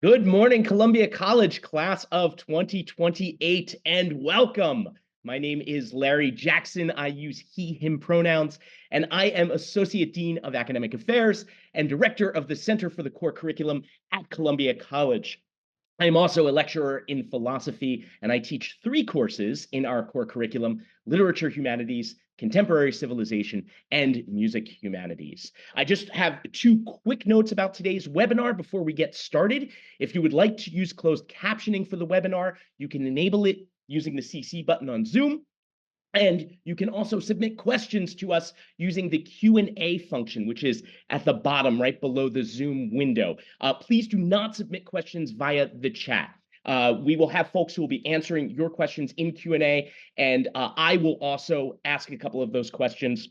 Good morning, Columbia College class of 2028, and welcome. My name is Larry Jackson. I use he, him pronouns, and I am Associate Dean of Academic Affairs and Director of the Center for the Core Curriculum at Columbia College. I am also a lecturer in philosophy, and I teach three courses in our core curriculum: literature humanities, contemporary civilization, and music humanities. I just have two quick notes about today's webinar before we get started. If you would like to use closed captioning for the webinar, you can enable it using the CC button on Zoom. And you can also submit questions to us using the Q&A function, which is at the bottom right below the Zoom window. Please do not submit questions via the chat. We will have folks who will be answering your questions in Q&A, and I will also ask a couple of those questions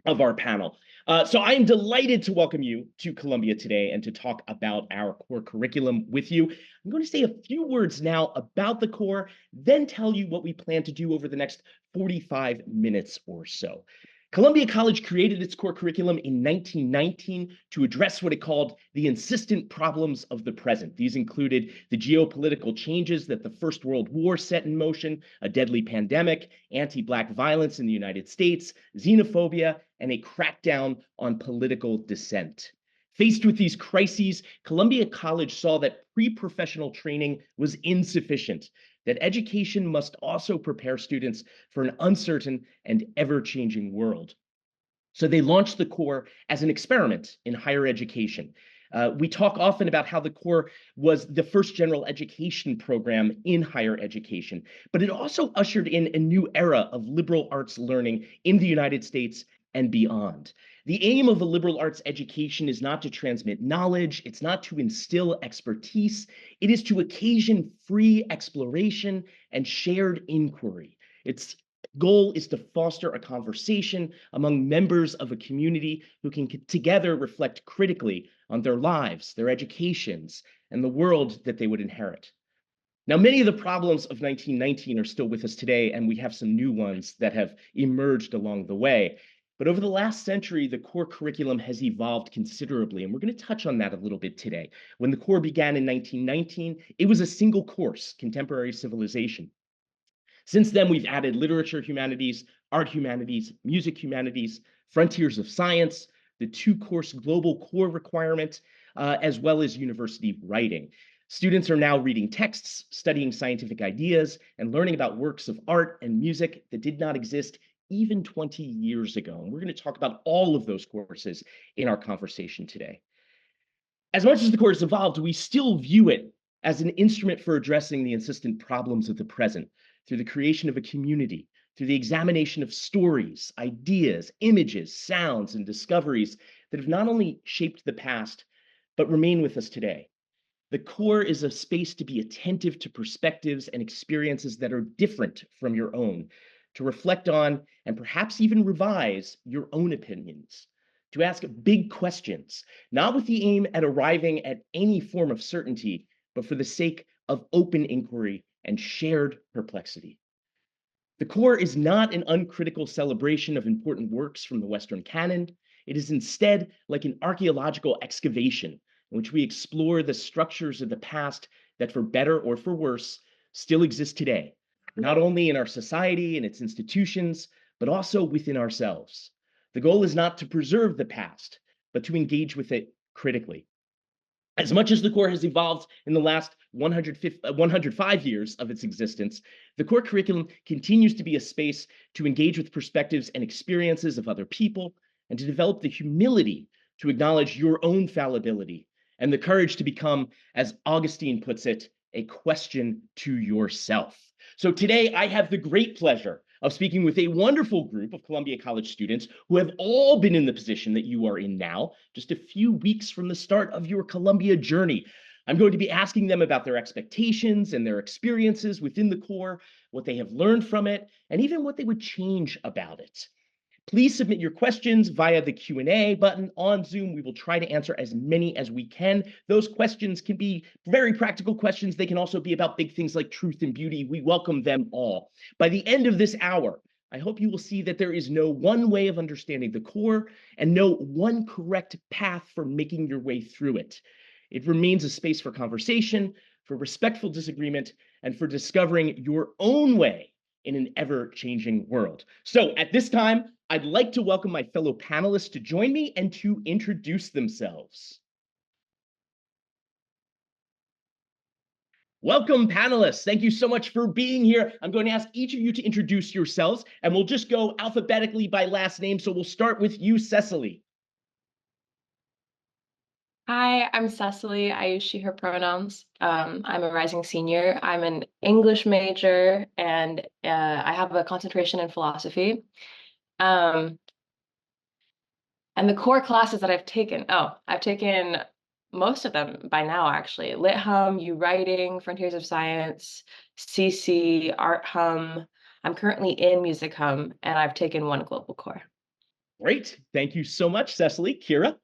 of our panel. So I am delighted to welcome you to Columbia today and to talk about our core curriculum with you. I'm going to say a few words now about the core, then tell you what we plan to do over the next 45 minutes or so. Columbia College created its core curriculum in 1919 to address what it called the insistent problems of the present. These included the geopolitical changes that the First World War set in motion, a deadly pandemic, anti-Black violence in the United States, xenophobia, and a crackdown on political dissent. Faced with these crises, Columbia College saw that pre-professional training was insufficient, that education must also prepare students for an uncertain and ever-changing world. So they launched the core as an experiment in higher education. We talk often about how the core was the first general education program in higher education, but it also ushered in a new era of liberal arts learning in the United States and beyond. The aim of a liberal arts education is not to transmit knowledge, it's not to instill expertise, it is to occasion free exploration and shared inquiry. Its goal is to foster a conversation among members of a community who can together reflect critically on their lives, their educations, and the world that they would inherit. Now, many of the problems of 1919 are still with us today, and we have some new ones that have emerged along the way. But over the last century, the core curriculum has evolved considerably, and we're going to touch on that a little bit today. When the core began in 1919, it was a single course, contemporary civilization. Since then, we've added literature humanities, art humanities, music humanities, frontiers of science, the two-course global core requirement, as well as university writing. Students are now reading texts, studying scientific ideas, and learning about works of art and music that did not exist even 20 years ago. And we're going to talk about all of those courses in our conversation today. As much as the core has evolved, we still view it as an instrument for addressing the insistent problems of the present through the creation of a community, through the examination of stories, ideas, images, sounds, and discoveries that have not only shaped the past, but remain with us today. The core is a space to be attentive to perspectives and experiences that are different from your own, to reflect on and perhaps even revise your own opinions, to ask big questions, not with the aim at arriving at any form of certainty, but for the sake of open inquiry and shared perplexity. The core is not an uncritical celebration of important works from the Western canon. It is instead like an archaeological excavation in which we explore the structures of the past that, for better or for worse, still exist today, not only in our society and its institutions, but also within ourselves. The goal is not to preserve the past, but to engage with it critically. As much as the core has evolved in the last 105 years of its existence, the core curriculum continues to be a space to engage with perspectives and experiences of other people and to develop the humility to acknowledge your own fallibility and the courage to become, as Augustine puts it, a question to yourself. So today I have the great pleasure of speaking with a wonderful group of Columbia College students who have all been in the position that you are in now, just a few weeks from the start of your Columbia journey. I'm going to be asking them about their expectations and their experiences within the core, what they have learned from it, and even what they would change about it. Please submit your questions via the Q&A button on Zoom. We will try to answer as many as we can. Those questions can be very practical questions. They can also be about big things like truth and beauty. We welcome them all. By the end of this hour, I hope you will see that there is no one way of understanding the core and no one correct path for making your way through it. It remains a space for conversation, for respectful disagreement, and for discovering your own way in an ever-changing world. So at this time, I'd like to welcome my fellow panelists to join me and to introduce themselves. Welcome, panelists. Thank you so much for being here. I'm going to ask each of you to introduce yourselves, and we'll just go alphabetically by last name. So we'll start with you, Cecily. Hi, I'm Cecily. I use she, her pronouns. I'm a rising senior. I'm an English major and I have a concentration in philosophy. Um, and the core classes that I've taken most of them by now, actually. Lit Hum, U Writing, Frontiers of Science, CC, Art Hum. I'm currently in Music Hum, and I've taken one global core. Great. Thank you so much, Cecily. Kira?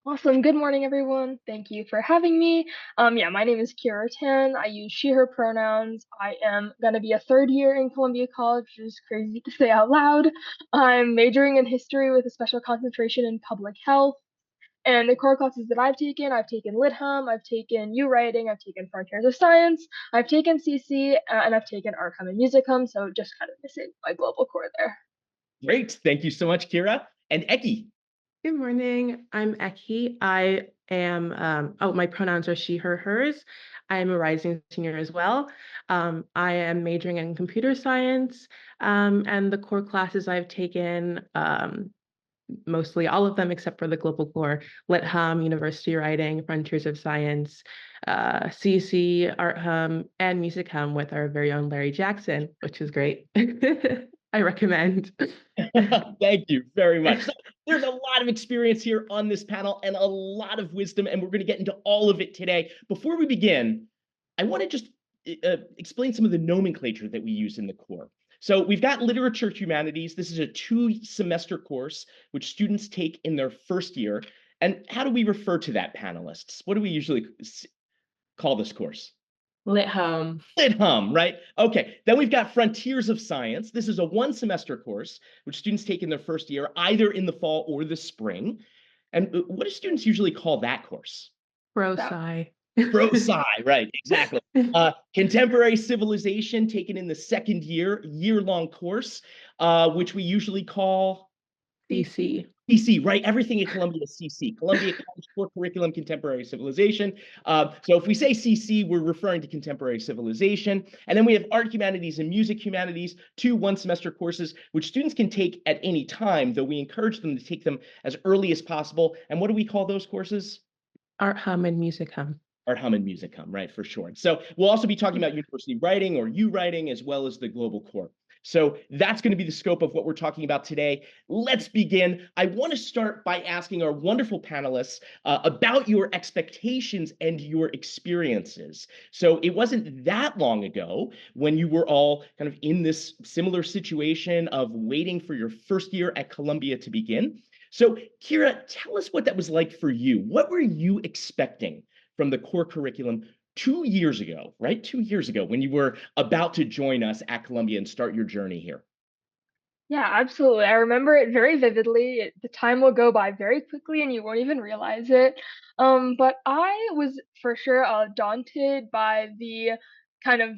Awesome. Good morning, everyone. Thank you for having me. My name is Kira Tan. I use she, her pronouns. I am going to be a third year in Columbia College, which is crazy to say out loud. I'm majoring in history with a special concentration in public health. And the core classes that I've taken Lit Hum, I've taken U Writing, I've taken Frontiers of Science, I've taken CC, and I've taken Art Hum and Music Hum, so just kind of missing my global core there. Great. Thank you so much, Kira. And Eki? Good morning. I'm Eki. I am, my pronouns are she, her, hers. I am a rising senior as well. I am majoring in computer science, and the core classes I've taken, mostly all of them except for the global core, Lit Hum, University Writing, Frontiers of Science, CC, Art Hum, and Music Hum with our very own Larry Jackson, which is great. I recommend. Thank you very much. So there's a lot of experience here on this panel and a lot of wisdom, and we're going to get into all of it today. Before we begin, I want to just explain some of the nomenclature that we use in the core. So we've got literature humanities. This is a 2-semester course which students take in their first year. And how do we refer to that, panelists? What do we usually call this course? Lit Hum. Lit Hum, right? Okay. Then we've got Frontiers of Science. This is a 1-semester course which students take in their first year, either in the fall or the spring. And what do students usually call that course? Pro-sci. Pro-sci, right? Exactly. Contemporary Civilization, taken in the second year, year-long course, which we usually call CC. CC, right? Everything at Columbia is CC, Columbia College Core Curriculum Contemporary Civilization. So if we say CC, we're referring to contemporary civilization. And then we have art humanities and music humanities, 2 1-semester courses, which students can take at any time, though we encourage them to take them as early as possible. And what do we call those courses? Art Hum and Music Hum. Art Hum and Music Hum, right, for short. So we'll also be talking about university writing or U writing, as well as the global core. So that's going to be the scope of what we're talking about today. Let's begin. I want to start by asking our wonderful panelists about your expectations and your experiences. So it wasn't that long ago when you were all kind of in this similar situation of waiting for your first year at Columbia to begin. So Kira, tell us what that was like for you. What were you expecting from the core curriculum 2 years ago, right? 2 years ago, when you were about to join us at Columbia and start your journey here. Yeah, absolutely. I remember it very vividly. The time will go by very quickly and you won't even realize it. But I was for sure daunted by the kind of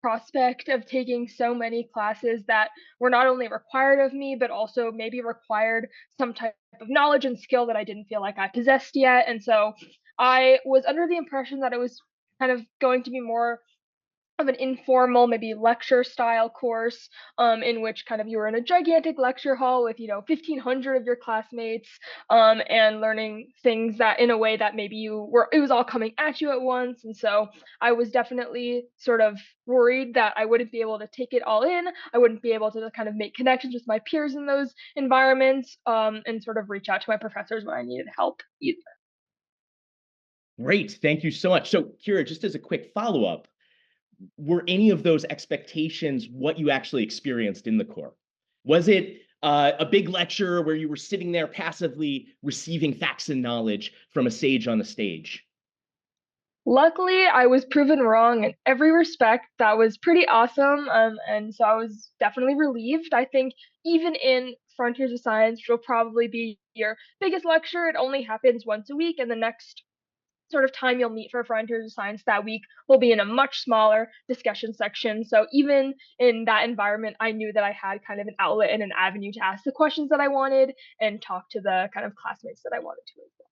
prospect of taking so many classes that were not only required of me, but also maybe required some type of knowledge and skill that I didn't feel like I possessed yet. And so I was under the impression that it was kind of going to be more of an informal, maybe lecture style course, in which kind of you were in a gigantic lecture hall with 1,500 of your classmates, and learning things that in a way that maybe it was all coming at you at once. And so I was definitely sort of worried that I wouldn't be able to take it all in. I wouldn't be able to kind of make connections with my peers in those environments, and sort of reach out to my professors when I needed help either. Great, thank you so much. So Kira, just as a quick follow-up, were any of those expectations what you actually experienced in the core? Was it a big lecture where you were sitting there passively receiving facts and knowledge from a sage on the stage? Luckily, I was proven wrong in every respect. That was pretty awesome. And so I was definitely relieved. I think even in Frontiers of Science, which will probably be your biggest lecture, it only happens once a week, and the next sort of time you'll meet for Frontiers of Science that week will be in a much smaller discussion section. So even in that environment, I knew that I had kind of an outlet and an avenue to ask the questions that I wanted and talk to the kind of classmates that I wanted to as well.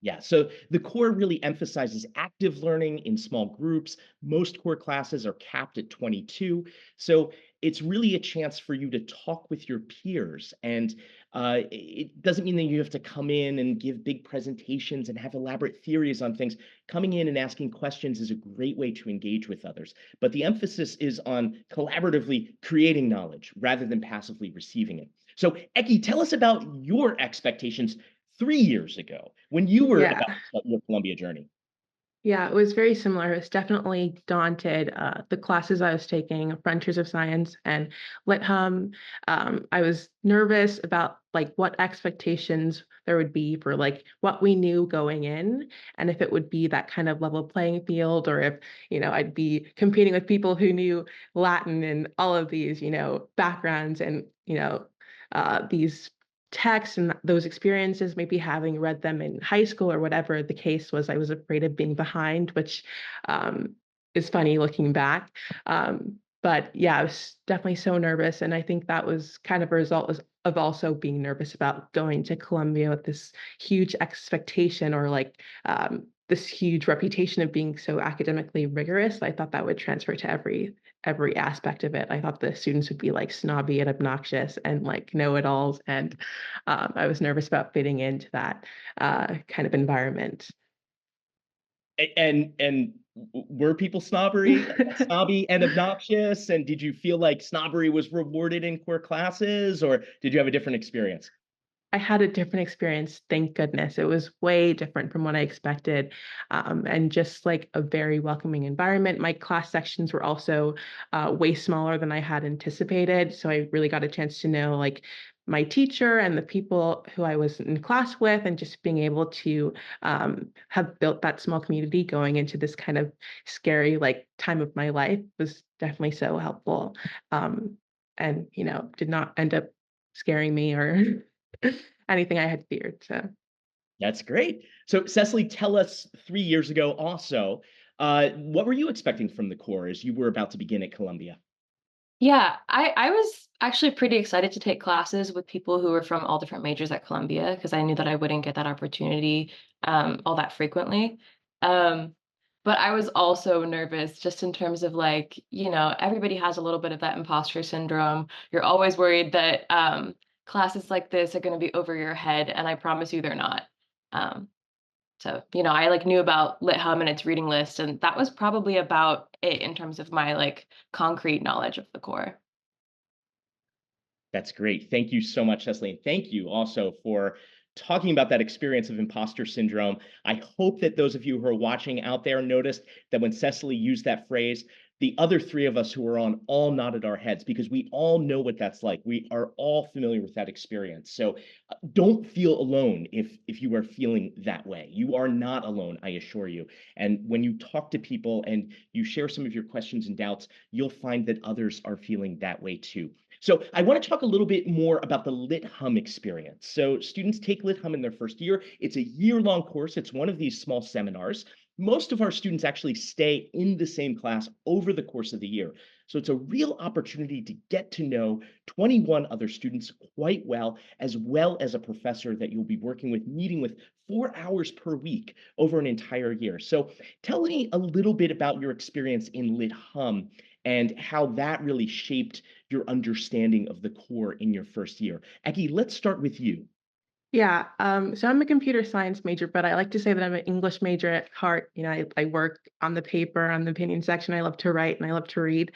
Yeah, so the core really emphasizes active learning in small groups. Most core classes are capped at 22. So it's really a chance for you to talk with your peers. And it doesn't mean that you have to come in and give big presentations and have elaborate theories on things. Coming in and asking questions is a great way to engage with others. But the emphasis is on collaboratively creating knowledge rather than passively receiving it. So, Eki, tell us about your expectations 3 years ago when you were Yeah. about to start your Columbia journey. Yeah, it was very similar. I was definitely daunted. The classes I was taking, Frontiers of Science and Lit Hum, I was nervous about like what expectations there would be for like what we knew going in, and if it would be that kind of level playing field, or if, I'd be competing with people who knew Latin and all of these, backgrounds and, these texts and those experiences, maybe having read them in high school or whatever the case was. I was afraid of being behind, which um, is funny looking back. But yeah, I was definitely so nervous. And I think that was kind of a result of also being nervous about going to Columbia with this huge expectation, or like this huge reputation of being so academically rigorous. I thought that would transfer to every aspect of it. I thought the students would be like snobby and obnoxious and like know-it-alls, and I was nervous about fitting into that kind of environment. And were people snobby and obnoxious? And did you feel like snobbery was rewarded in core classes, or did you have a different experience? I had a different experience, thank goodness. It was way different from what I expected, and just like a very welcoming environment. My class sections were also way smaller than I had anticipated, so I really got a chance to know like my teacher and the people who I was in class with, and just being able to have built that small community going into this kind of scary like time of my life was definitely so helpful, and did not end up scaring me or anything I had feared. So That's great. So, Cecily, tell us 3 years ago also, what were you expecting from the core as you were about to begin at Columbia? Yeah, I was actually pretty excited to take classes with people who were from all different majors at Columbia, because I knew that I wouldn't get that opportunity all that frequently. Um, but I was also nervous just in terms of like, everybody has a little bit of that imposter syndrome. You're always worried that classes like this are going to be over your head, and I promise you they're not. Um, so, I like knew about Lit Hum and its reading list, and that was probably about it in terms of my like concrete knowledge of the core. That's great. Thank you so much, Cecily. And thank you also for talking about that experience of imposter syndrome. I hope that those of you who are watching out there noticed that when Cecily used that phrase, the other three of us who were on all nodded our heads, because we all know what that's like. We are all familiar with that experience. So don't feel alone if you are feeling that way. You are not alone, I assure you. And when you talk to people and you share some of your questions and doubts, you'll find that others are feeling that way too. So I want to talk a little bit more about the Lit Hum experience. So students take Lit Hum in their first year. It's a year-long course. It's one of these small seminars. Most of our students actually stay in the same class over the course of the year. So it's a real opportunity to get to know 21 other students quite well as a professor that you'll be working with, meeting with 4 hours per week over an entire year. So tell me a little bit about your experience in Lit Hum and how that really shaped your understanding of the core in your first year. Eki, let's start with you. yeah, so I'm a computer science major, but I like to say that I'm an English major at heart. I work on the paper, on the opinion section. I love to write and I love to read.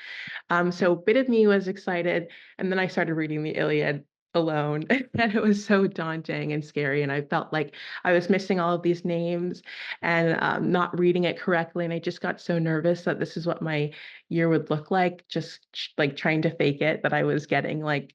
So a bit of me was excited, and then I started reading the Iliad alone, and it was so daunting and scary. And I felt like I was missing all of these names and not reading it correctly. And I just got so nervous that this is what my year would look like, just like trying to fake it that I was getting like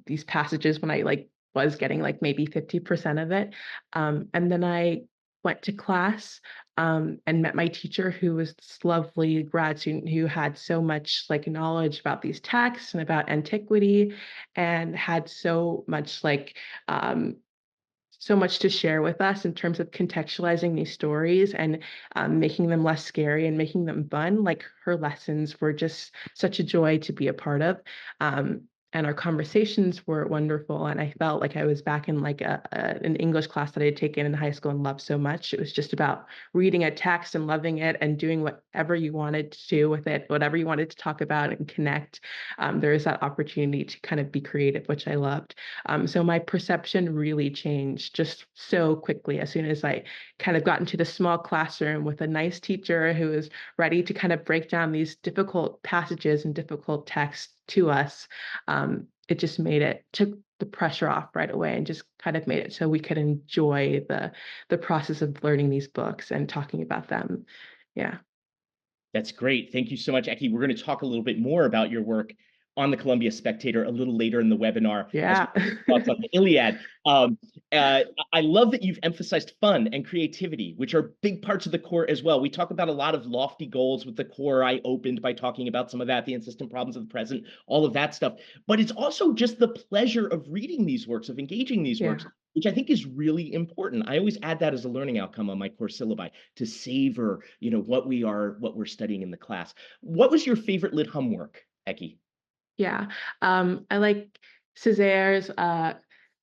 these passages when I like was getting like maybe 50% of it. And then I went to class and met my teacher, who was this lovely grad student who had so much like knowledge about these texts and about antiquity, and had so much like um, so much to share with us in terms of contextualizing these stories and making them less scary and making them fun. Like her lessons were just such a joy to be a part of. Um, and our conversations were wonderful. And I felt like I was back in like an English class that I had taken in high school and loved so much. It was just about reading a text and loving it and doing whatever you wanted to do with it, whatever you wanted to talk about and connect. There is that opportunity to kind of be creative, which I loved. So my perception really changed just so quickly as soon as I kind of got into the small classroom with a nice teacher who was ready to kind of break down these difficult passages and difficult texts to us. It just took the pressure off right away and just kind of made it so we could enjoy the process of learning these books and talking about them. Yeah. That's great. Thank you so much, Eki. We're going to talk a little bit more about your work on the Columbia Spectator a little later in the webinar as Yeah. thoughts on the Iliad. I love that you've emphasized fun and creativity, which are big parts of the core as well. We talk about a lot of lofty goals with the core. I opened by talking about some of that, the insistent problems of the present, all of that stuff. But it's also just the pleasure of reading these works, of engaging these Yeah. works, which I think is really important. I always add that as a learning outcome on my course syllabi to savor, what we're studying in the class. What was your favorite lit hum work, Eki? Yeah. I like Césaire's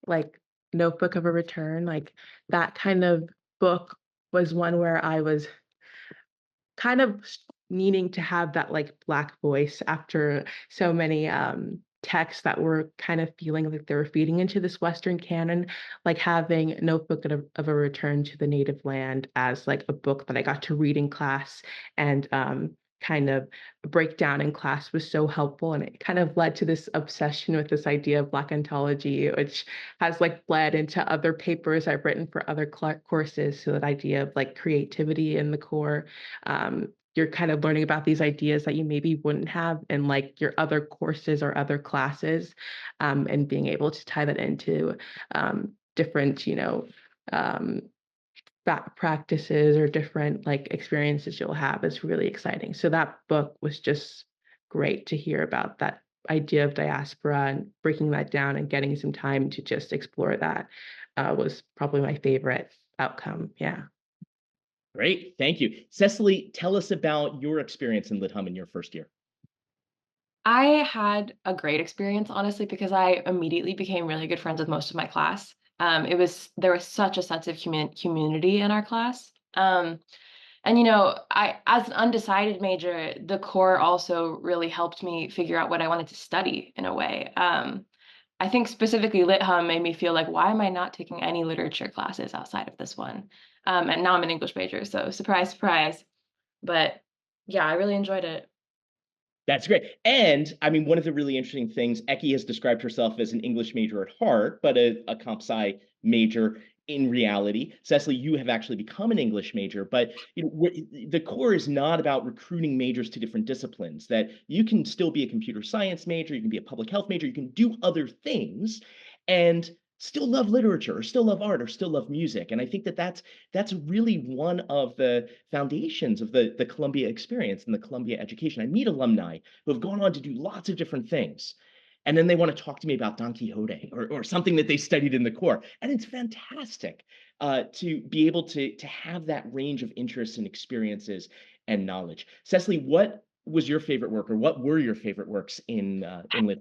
like Notebook of a Return. Like that kind of book was one where I was kind of needing to have that like Black voice after so many texts that were kind of feeling like they were feeding into this Western canon, like having Notebook of a Return to the Native Land as like a book that I got to read in class and kind of break down in class was so helpful. And it kind of led to this obsession with this idea of Black ontology, which has like bled into other papers I've written for other courses. So that idea of like creativity in the core, you're kind of learning about these ideas that you maybe wouldn't have in like your other courses or other classes, and being able to tie that into different, um, practices or different like experiences you'll have is really exciting. So that book was just great to hear about that idea of diaspora and breaking that down and getting some time to just explore that was probably my favorite outcome. Yeah. Great, thank you. Cecily, tell us about your experience in lit hum in your first year. I had a great experience, honestly, because I immediately became really good friends with most of my class. There was such a sense of community in our class. And I as an undecided major, the core also really helped me figure out what I wanted to study in a way. I think specifically Lit Hum made me feel like, why am I not taking any literature classes outside of this one? And now I'm an English major, so surprise, surprise. But yeah, I really enjoyed it. That's great. And I mean, one of the really interesting things, Eki has described herself as an English major at heart, but a comp sci major in reality. Cecily, you have actually become an English major, but the core is not about recruiting majors to different disciplines, that you can still be a computer science major, you can be a public health major, you can do other things and still love literature or still love art or still love music. And I think that that's really one of the foundations of the Columbia experience and the Columbia education. I meet alumni who have gone on to do lots of different things. And then they want to talk to me about Don Quixote or something that they studied in the core. And it's fantastic to be able to have that range of interests and experiences and knowledge. Cecily, what was your favorite work or what were your favorite works in lit?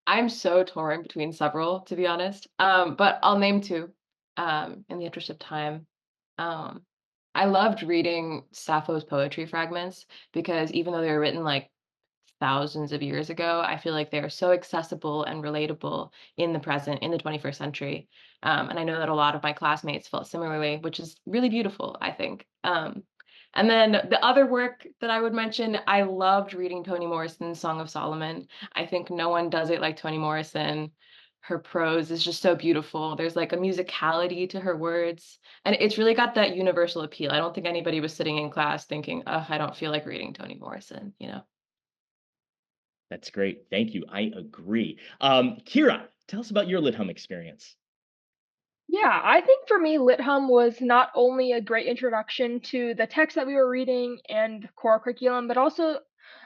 I'm so torn between several, to be honest. But I'll name two, in the interest of time. Um, I loved reading Sappho's poetry fragments because even though they were written like thousands of years ago, I feel like they are so accessible and relatable in the present, in the 21st century. And I know that a lot of my classmates felt similarly, which is really beautiful, I think. And then the other work that I would mention, I loved reading Toni Morrison's Song of Solomon. I think no one does it like Toni Morrison. Her prose is just so beautiful. There's like a musicality to her words, and it's really got that universal appeal. I don't think anybody was sitting in class thinking, "Oh, I don't feel like reading Toni Morrison." That's great. Thank you. I agree. Kira, tell us about your lit hum experience. Yeah, I think for me, Lit Hum was not only a great introduction to the text that we were reading and core curriculum, but also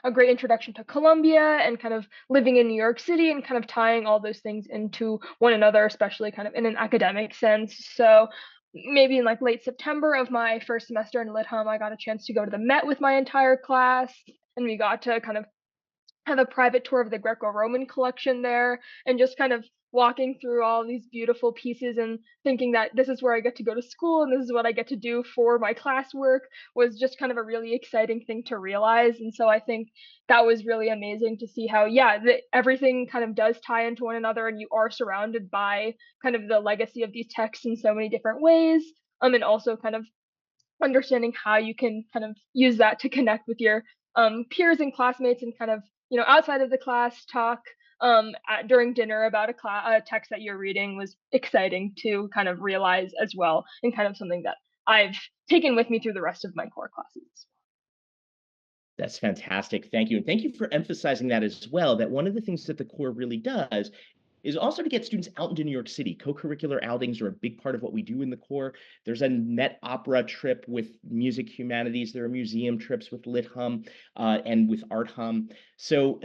a great introduction to Colombia and kind of living in New York City and kind of tying all those things into one another, especially kind of in an academic sense. So maybe in like late September of my first semester in Lit Hum, I got a chance to go to the Met with my entire class, and we got to kind of have a private tour of the Greco-Roman collection there and just kind of walking through all these beautiful pieces and thinking that this is where I get to go to school and this is what I get to do for my classwork was just kind of a really exciting thing to realize. And so I think that was really amazing to see how, yeah, everything kind of does tie into one another and you are surrounded by kind of the legacy of these texts in so many different ways. And also kind of understanding how you can kind of use that to connect with your peers and classmates and kind of outside of the class talk during dinner about a text that you're reading was exciting to kind of realize as well and kind of something that I've taken with me through the rest of my core classes. That's fantastic. Thank you. And thank you for emphasizing that as well, that one of the things that the core really does is also to get students out into New York City. Co-curricular outings are a big part of what we do in the core. There's a Met Opera trip with music humanities. There are museum trips with Lit Hum and with Art Hum. So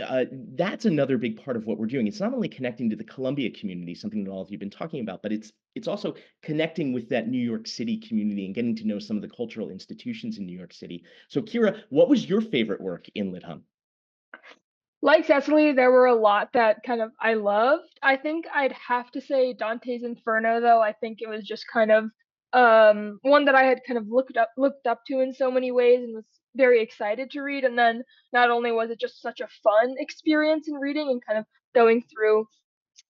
that's another big part of what we're doing. It's not only connecting to the Columbia community, something that all of you have been talking about, but it's also connecting with that New York City community and getting to know some of the cultural institutions in New York City. So Kira, what was your favorite work in Lit Hum? Like Cecily, there were a lot that kind of I loved. I think I'd have to say Dante's Inferno, though. I think it was just kind of one that I had kind of looked up to in so many ways and was very excited to read. And then not only was it just such a fun experience in reading and kind of going through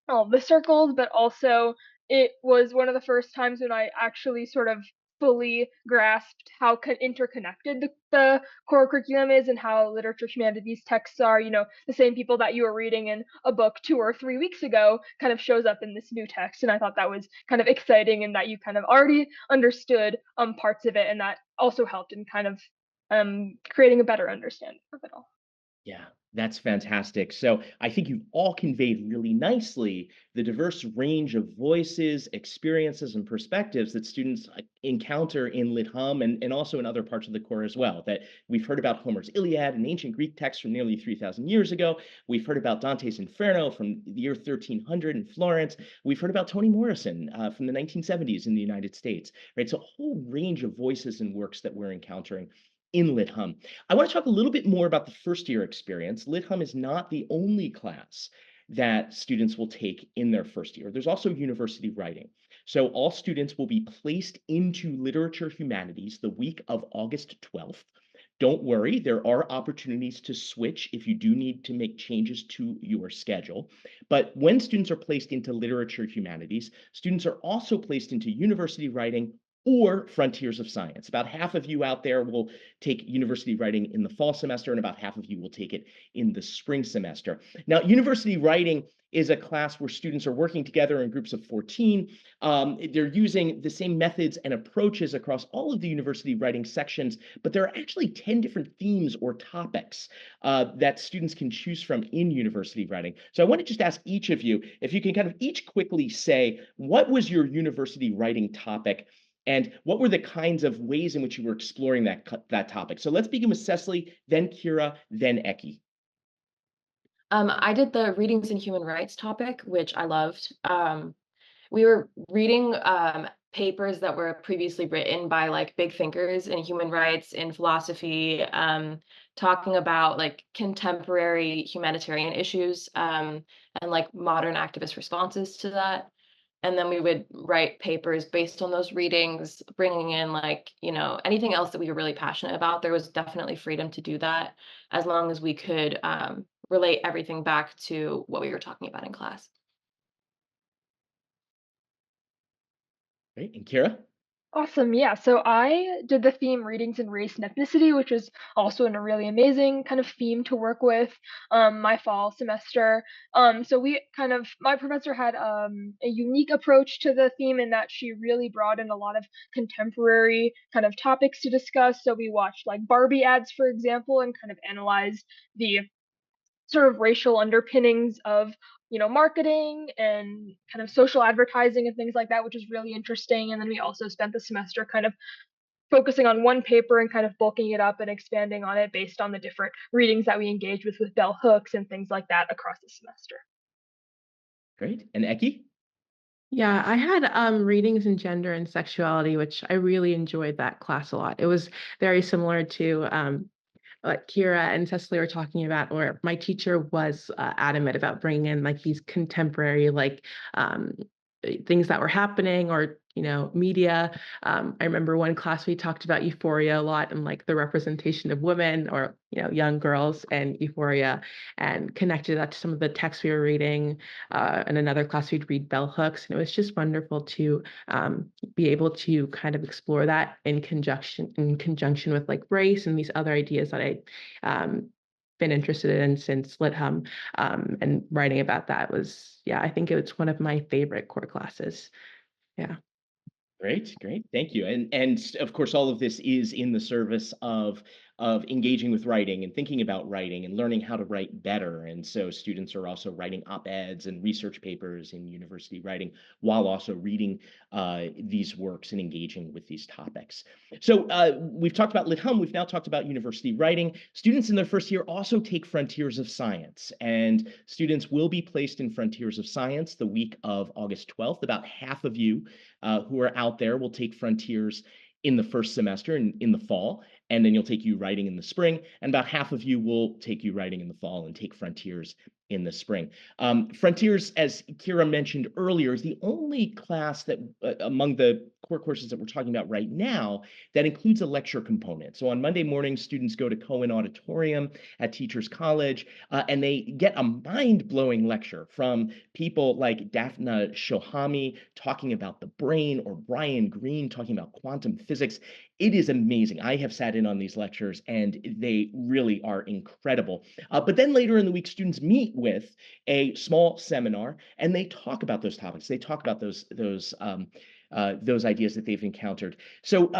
the circles, but also it was one of the first times when I actually sort of fully grasped how interconnected the core curriculum is and how literature humanities texts are. The same people that you were reading in a book 2 or 3 weeks ago kind of shows up in this new text. And I thought that was kind of exciting and that you kind of already understood parts of it. And that also helped in kind of creating a better understanding of it all. Yeah, that's fantastic. So I think you've all conveyed really nicely the diverse range of voices, experiences, and perspectives that students encounter in Lit Hum and also in other parts of the core as well. That we've heard about Homer's Iliad, an ancient Greek text from nearly 3,000 years ago. We've heard about Dante's Inferno from the year 1300 in Florence. We've heard about Toni Morrison from the 1970s in the United States. Right, so a whole range of voices and works that we're encountering in Lit Hum. I want to talk a little bit more about the first year experience. Lit Hum is not the only class that students will take in their first year. There's also university writing. So all students will be placed into literature humanities the week of August 12th. Don't worry, there are opportunities to switch if you do need to make changes to your schedule. But when students are placed into literature humanities, students are also placed into university writing or frontiers of science. About half of you out there will take university writing in the fall semester, and about half of you will take it in the spring semester. Now, university writing is a class where students are working together in groups of 14. They're using the same methods and approaches across all of the university writing sections, but there are actually 10 different themes or topics that students can choose from in university writing. So I want to just ask each of you if you can kind of each quickly say, what was your university writing topic? And what were the kinds of ways in which you were exploring that topic? So let's begin with Cecily, then Kira, then Eki. I did the readings in human rights topic, which I loved. We were reading papers that were previously written by like big thinkers in human rights, in philosophy, talking about like contemporary humanitarian issues and like modern activist responses to that. And then we would write papers based on those readings, bringing in like, anything else that we were really passionate about. There was definitely freedom to do that as long as we could relate everything back to what we were talking about in class. Right, and Kira? Awesome. Yeah. So I did the theme readings in race and ethnicity, which was also a really amazing kind of theme to work with my fall semester. So my professor had a unique approach to the theme in that she really brought in a lot of contemporary kind of topics to discuss. So we watched like Barbie ads, for example, and kind of analyzed the sort of racial underpinnings of marketing and kind of social advertising and things like that, which is really interesting. And then we also spent the semester kind of focusing on one paper and kind of bulking it up and expanding on it based on the different readings that we engage with bell hooks and things like that across the semester. Great. And Eki? Yeah, I had readings in gender and sexuality, which I really enjoyed that class a lot. It was very similar to what Kira and Cecily were talking about, where my teacher was adamant about bringing in like these contemporary um, things that were happening, or media. I remember one class we talked about euphoria a lot, and like the representation of women, or young girls and euphoria, and connected that to some of the texts we were reading. In another class we'd read bell hooks, and it was just wonderful to be able to kind of explore that in conjunction with like race and these other ideas that I um, been interested in since Lit Hum. And writing about that was, yeah, I think it was one of my favorite core classes. Yeah. Great, great. Thank you. And of course, all of this is in the service of engaging with writing and thinking about writing and learning how to write better. And so students are also writing op-eds and research papers in university writing while also reading these works and engaging with these topics. So we've talked about Lit Hum. We've now talked about university writing. Students in their first year also take Frontiers of Science, and students will be placed in Frontiers of Science the week of August 12th. About half of you who are out there will take Frontiers in the first semester and in the fall, and then you'll take you writing in the spring, and about half of you will take you writing in the fall and take Frontiers in the spring. Frontiers, as Kira mentioned earlier, is the only class that among the core courses that we're talking about right now that includes a lecture component. So on Monday morning, students go to Cohen Auditorium at Teachers College, and they get a mind-blowing lecture from people like Daphna Shohami talking about the brain, or Brian Greene talking about quantum physics. It is amazing. I have sat in on these lectures, and they really are incredible. But then later in the week, students meet with a small seminar, and they talk about those topics. They talk about those ideas that they've encountered. So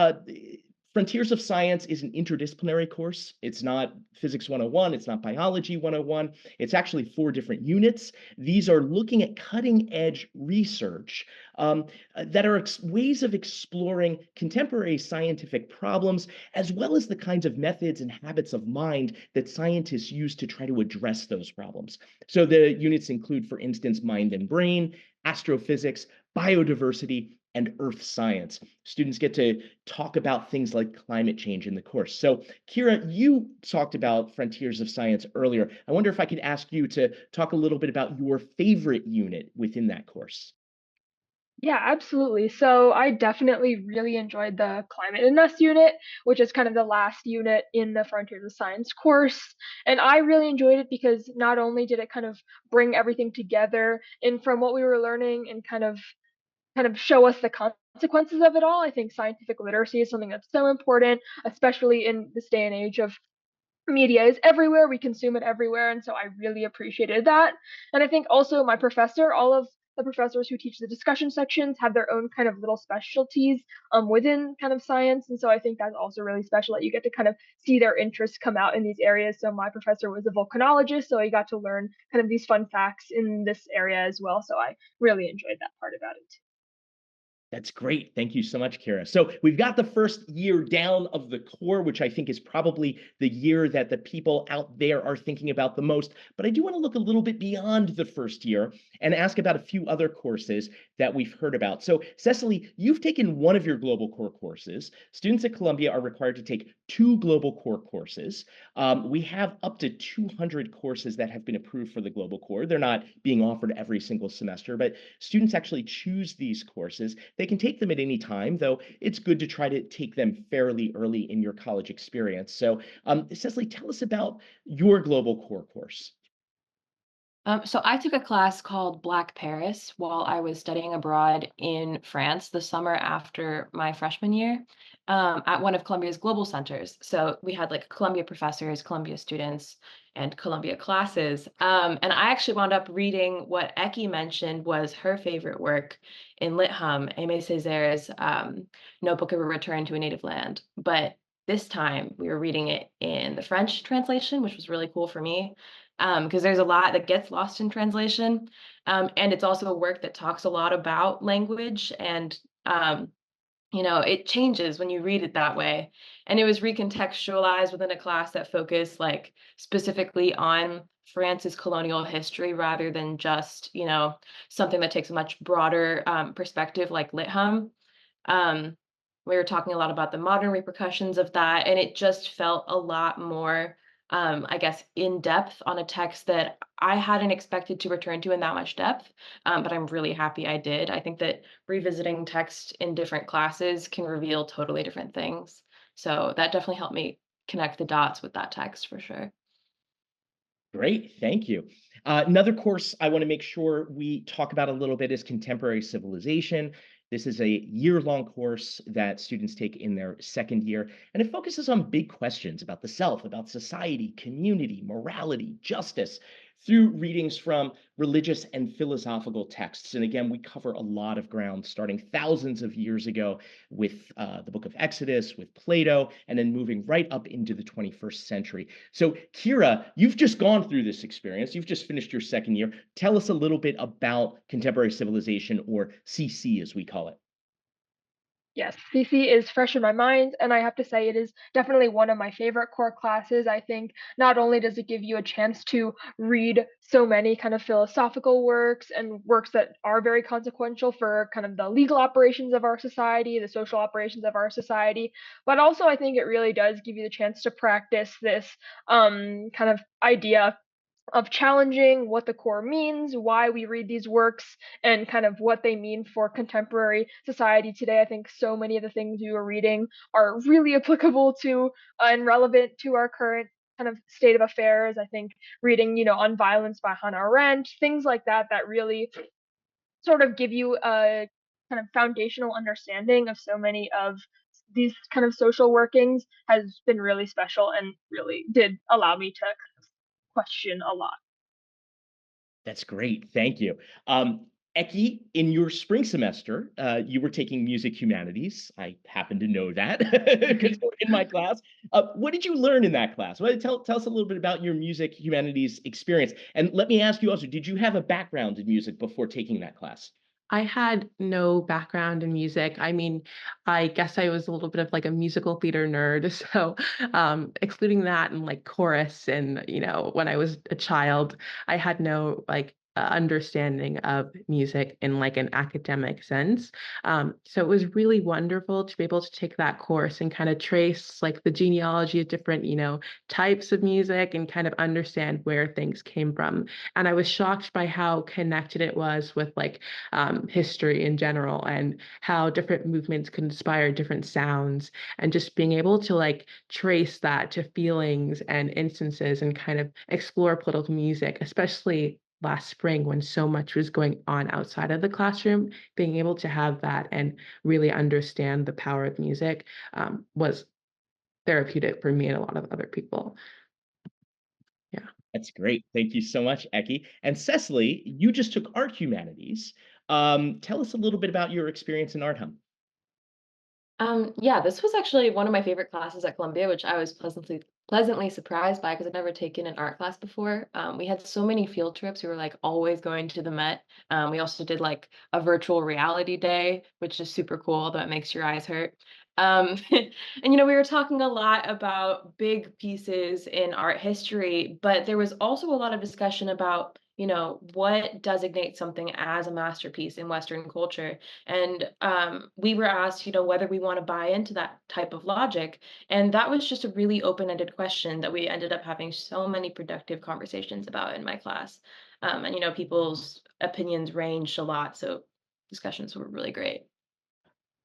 Frontiers of Science is an interdisciplinary course. It's not Physics 101, it's not Biology 101. It's actually 4 different units. These are looking at cutting-edge research that are ways of exploring contemporary scientific problems, as well as the kinds of methods and habits of mind that scientists use to try to address those problems. So the units include, for instance, mind and brain, astrophysics, biodiversity, and earth science. Students get to talk about things like climate change in the course. So Kira, you talked about Frontiers of Science earlier. I wonder if I could ask you to talk a little bit about your favorite unit within that course. Yeah, absolutely. So I definitely really enjoyed the Climate and Us unit, which is kind of the last unit in the Frontiers of Science course. And I really enjoyed it because not only did it kind of bring everything together and from what we were learning and kind of show us the consequences of it all. I think scientific literacy is something that's so important, especially in this day and age of media is everywhere, we consume it everywhere, and so I really appreciated that. And I think also my professor, all of the professors who teach the discussion sections have their own kind of little specialties within kind of science, and so I think that's also really special that you get to kind of see their interests come out in these areas. So my professor was a volcanologist, so I got to learn kind of these fun facts in this area as well, so I really enjoyed that part about it. That's great. Thank you so much, Kara. So we've got the first year down of the core, which I think is probably the year that the people out there are thinking about the most. But I do want to look a little bit beyond the first year and ask about a few other courses that we've heard about. So Cecily, you've taken one of your global core courses. Students at Columbia are required to take 2 global core courses. We have up to 200 courses that have been approved for the global core. They're not being offered every single semester, but students actually choose these courses. They can take them at any time, though it's good to try to take them fairly early in your college experience. So, Cecily, tell us about your global core course. So I took a class called Black Paris while I was studying abroad in France the summer after my freshman year, at one of Columbia's global centers. So we had like Columbia professors, Columbia students, and Columbia classes. And I actually wound up reading what Eki mentioned was her favorite work in Lit Hum, Aimé Césaire's Notebook of a Return to a Native Land. But this time we were reading it in the French translation, which was really cool for me, because there's a lot that gets lost in translation. And it's also a work that talks a lot about language and it changes when you read it that way. And it was recontextualized within a class that focused like specifically on France's colonial history rather than just, something that takes a much broader perspective like Lit Hum. Um, we were talking a lot about the modern repercussions of that, and it just felt a lot more, I guess, in depth on a text that I hadn't expected to return to in that much depth. But I'm really happy I did. I think that revisiting text in different classes can reveal totally different things. So that definitely helped me connect the dots with that text for sure. Great, thank you. Another course I want to make sure we talk about a little bit is contemporary civilization. This is a year-long course that students take in their second year, and it focuses on big questions about the self, about society, community, morality, justice, through readings from religious and philosophical texts. And again, we cover a lot of ground, starting thousands of years ago with the book of Exodus, with Plato, and then moving right up into the 21st century. So, Kira, you've just gone through this experience. You've just finished your second year. Tell us a little bit about contemporary civilization, or CC as we call it. Yes, CC is fresh in my mind, and I have to say it is definitely one of my favorite core classes. I think not only does it give you a chance to read so many kind of philosophical works and works that are very consequential for kind of the legal operations of our society, the social operations of our society, but also I think it really does give you the chance to practice this kind of idea of challenging what the core means, why we read these works, and kind of what they mean for contemporary society today. I think so many of the things we were reading are really applicable to and relevant to our current kind of state of affairs. I think reading, on violence by Hannah Arendt, things like that, that really sort of give you a kind of foundational understanding of so many of these kind of social workings has been really special and really did allow me to kind of question a lot. That's great. Thank you. Eki, in your spring semester, you were taking music humanities. I happen to know that because you're in my class. What did you learn in that class? Well, tell us a little bit about your music humanities experience. And let me ask you also, did you have a background in music before taking that class? I had no background in music. I mean, I guess I was a little bit of like a musical theater nerd. So, excluding that and like chorus and, when I was a child, I had no like understanding of music in like an academic sense. So it was really wonderful to be able to take that course and kind of trace like the genealogy of different, types of music and kind of understand where things came from. And I was shocked by how connected it was with like history in general and how different movements can inspire different sounds and just being able to like trace that to feelings and instances and kind of explore political music, especially last spring when so much was going on outside of the classroom, being able to have that and really understand the power of music was therapeutic for me and a lot of other people. Yeah. That's great. Thank you so much, Eki. And Cecily, you just took art humanities. Tell us a little bit about your experience in Art Hum. Yeah, this was actually one of my favorite classes at Columbia, which I was pleasantly surprised by because I've never taken an art class before. We had so many field trips. We were like always going to the Met. We also did like a virtual reality day, which is super cool, although it makes your eyes hurt. And we were talking a lot about big pieces in art history, but there was also a lot of discussion about, what designates something as a masterpiece in Western culture. And we were asked, whether we want to buy into that type of logic. And that was just a really open-ended question that we ended up having so many productive conversations about in my class. And people's opinions ranged a lot, so discussions were really great.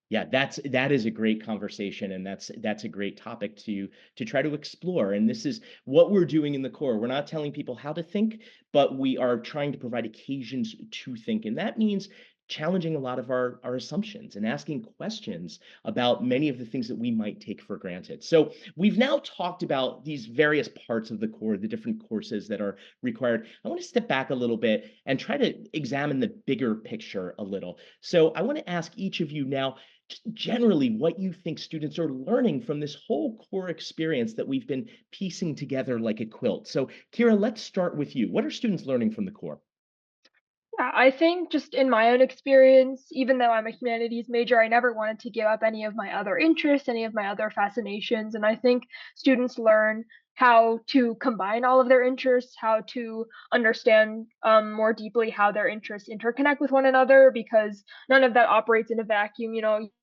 Yeah, that is a great conversation, and that's a great topic to try to explore. And this is what we're doing in the core. We're not telling people how to think, but we are trying to provide occasions to think, and that means challenging a lot of our assumptions and asking questions about many of the things that we might take for granted. So we've now talked about these various parts of the core, the different courses that are required. I want to step back a little bit and try to examine the bigger picture a little. So I want to ask each of you now just generally what you think students are learning from this whole core experience that we've been piecing together like a quilt. So, Kira, let's start with you. What are students learning from the core? Yeah, I think just in my own experience, even though I'm a humanities major, I never wanted to give up any of my other interests, any of my other fascinations. And I think students learn how to combine all of their interests, how to understand more deeply how their interests interconnect with one another, because none of that operates in a vacuum.